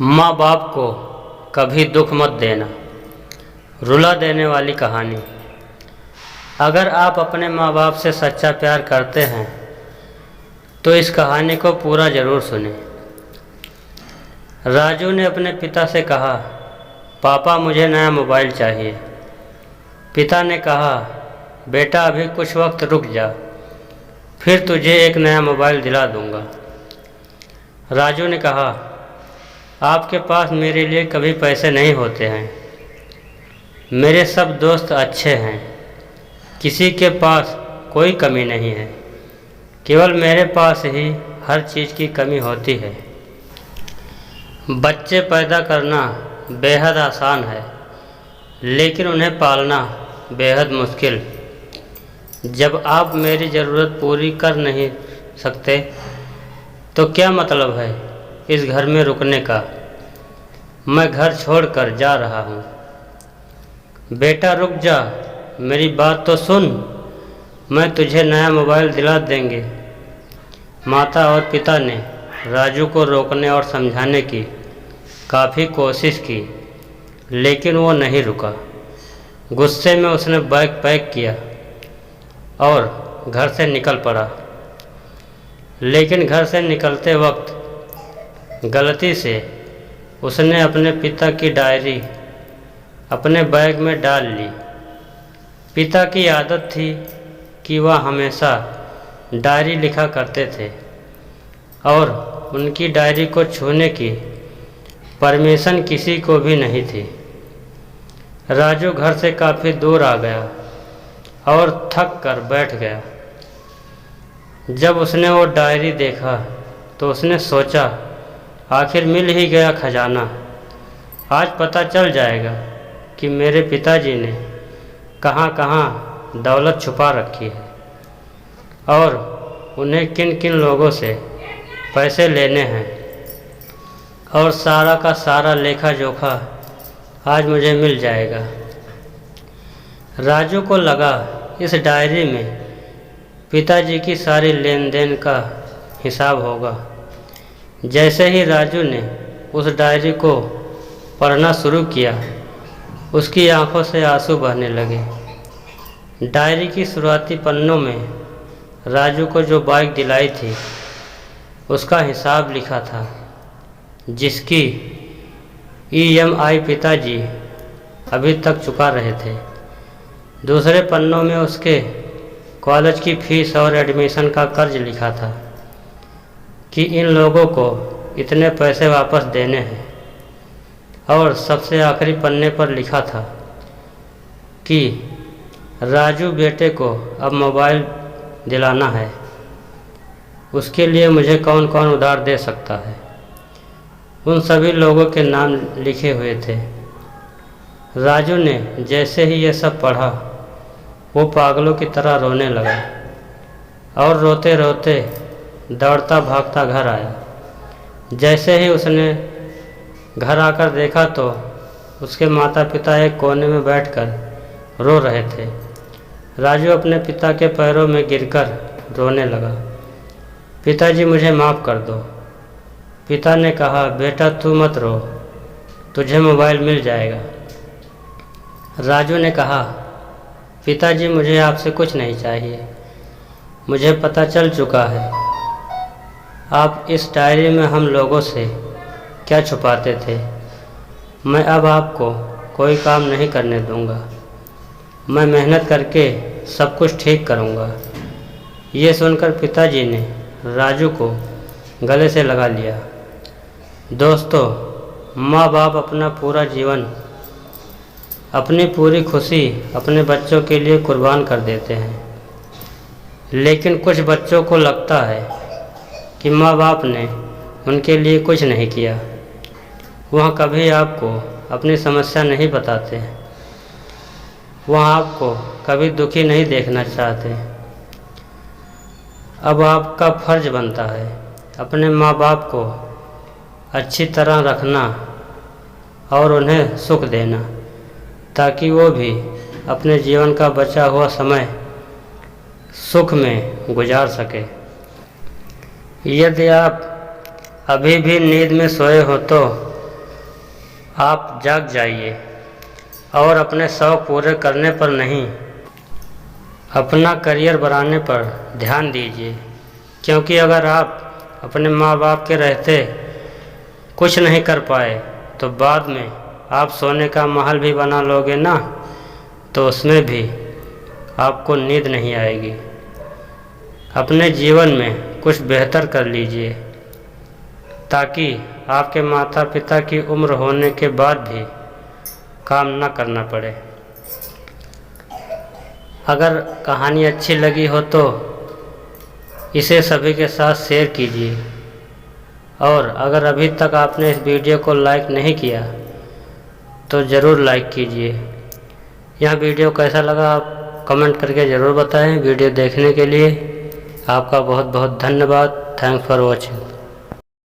माँ बाप को कभी दुख मत देना। रुला देने वाली कहानी। अगर आप अपने माँ बाप से सच्चा प्यार करते हैं तो इस कहानी को पूरा ज़रूर सुनें। राजू ने अपने पिता से कहा, पापा मुझे नया मोबाइल चाहिए। पिता ने कहा, बेटा अभी कुछ वक्त रुक जा, फिर तुझे एक नया मोबाइल दिला दूंगा। राजू ने कहा, आपके पास मेरे लिए कभी पैसे नहीं होते हैं। मेरे सब दोस्त अच्छे हैं, किसी के पास कोई कमी नहीं है, केवल मेरे पास ही हर चीज़ की कमी होती है। बच्चे पैदा करना बेहद आसान है, लेकिन उन्हें पालना बेहद मुश्किल। जब आप मेरी ज़रूरत पूरी कर नहीं सकते तो क्या मतलब है इस घर में रुकने का। मैं घर छोड़कर जा रहा हूँ। बेटा रुक जा, मेरी बात तो सुन, मैं तुझे नया मोबाइल दिला देंगे। माता और पिता ने राजू को रोकने और समझाने की काफ़ी कोशिश की, लेकिन वो नहीं रुका। गुस्से में उसने बैग पैक किया और घर से निकल पड़ा। लेकिन घर से निकलते वक्त गलती से उसने अपने पिता की डायरी अपने बैग में डाल ली। पिता की आदत थी कि वह हमेशा डायरी लिखा करते थे और उनकी डायरी को छूने की परमिशन किसी को भी नहीं थी। राजू घर से काफ़ी दूर आ गया और थक कर बैठ गया। जब उसने वो डायरी देखा तो उसने सोचा, आखिर मिल ही गया खजाना। आज पता चल जाएगा कि मेरे पिताजी ने कहाँ कहाँ दौलत छुपा रखी है और उन्हें किन किन लोगों से पैसे लेने हैं, और सारा का सारा लेखा जोखा आज मुझे मिल जाएगा। राजू को लगा इस डायरी में पिताजी की सारी लेन देन का हिसाब होगा। जैसे ही राजू ने उस डायरी को पढ़ना शुरू किया, उसकी आंखों से आंसू बहने लगे। डायरी की शुरुआती पन्नों में राजू को जो बाइक दिलाई थी उसका हिसाब लिखा था, जिसकी EMI पिताजी अभी तक चुका रहे थे। दूसरे पन्नों में उसके कॉलेज की फीस और एडमिशन का कर्ज लिखा था कि इन लोगों को इतने पैसे वापस देने हैं। और सबसे आखिरी पन्ने पर लिखा था कि राजू बेटे को अब मोबाइल दिलाना है, उसके लिए मुझे कौन कौन उधार दे सकता है। उन सभी लोगों के नाम लिखे हुए थे। राजू ने जैसे ही ये सब पढ़ा, वो पागलों की तरह रोने लगा और रोते रोते दौड़ता भागता घर आया। जैसे ही उसने घर आकर देखा तो उसके माता पिता एक कोने में बैठकर रो रहे थे। राजू अपने पिता के पैरों में गिरकर रोने लगा। पिताजी मुझे माफ़ कर दो। पिता ने कहा, बेटा तू मत रो, तुझे मोबाइल मिल जाएगा। राजू ने कहा, पिताजी मुझे आपसे कुछ नहीं चाहिए, मुझे पता चल चुका है आप इस डायरी में हम लोगों से क्या छुपाते थे। मैं अब आपको कोई काम नहीं करने दूंगा, मैं मेहनत करके सब कुछ ठीक करूंगा। ये सुनकर पिताजी ने राजू को गले से लगा लिया। दोस्तों, माँ बाप अपना पूरा जीवन, अपनी पूरी खुशी अपने बच्चों के लिए कुर्बान कर देते हैं, लेकिन कुछ बच्चों को लगता है कि माँ बाप ने उनके लिए कुछ नहीं किया। वह कभी आपको अपनी समस्या नहीं बताते, वह आपको कभी दुखी नहीं देखना चाहते। अब आपका फ़र्ज़ बनता है अपने माँ बाप को अच्छी तरह रखना और उन्हें सुख देना, ताकि वो भी अपने जीवन का बचा हुआ समय सुख में गुजार सके। यदि आप अभी भी नींद में सोए हो तो आप जाग जाइए और अपने शौक़ पूरे करने पर नहीं, अपना करियर बनाने पर ध्यान दीजिए। क्योंकि अगर आप अपने माँ बाप के रहते कुछ नहीं कर पाए तो बाद में आप सोने का महल भी बना लोगे ना, तो उसमें भी आपको नींद नहीं आएगी। अपने जीवन में कुछ बेहतर कर लीजिए ताकि आपके माता पिता की उम्र होने के बाद भी काम न करना पड़े। अगर कहानी अच्छी लगी हो तो इसे सभी के साथ शेयर कीजिए, और अगर अभी तक आपने इस वीडियो को लाइक नहीं किया तो ज़रूर लाइक कीजिए। यह वीडियो कैसा लगा आप कमेंट करके ज़रूर बताएं। वीडियो देखने के लिए आपका बहुत बहुत धन्यवाद। Thanks for watching.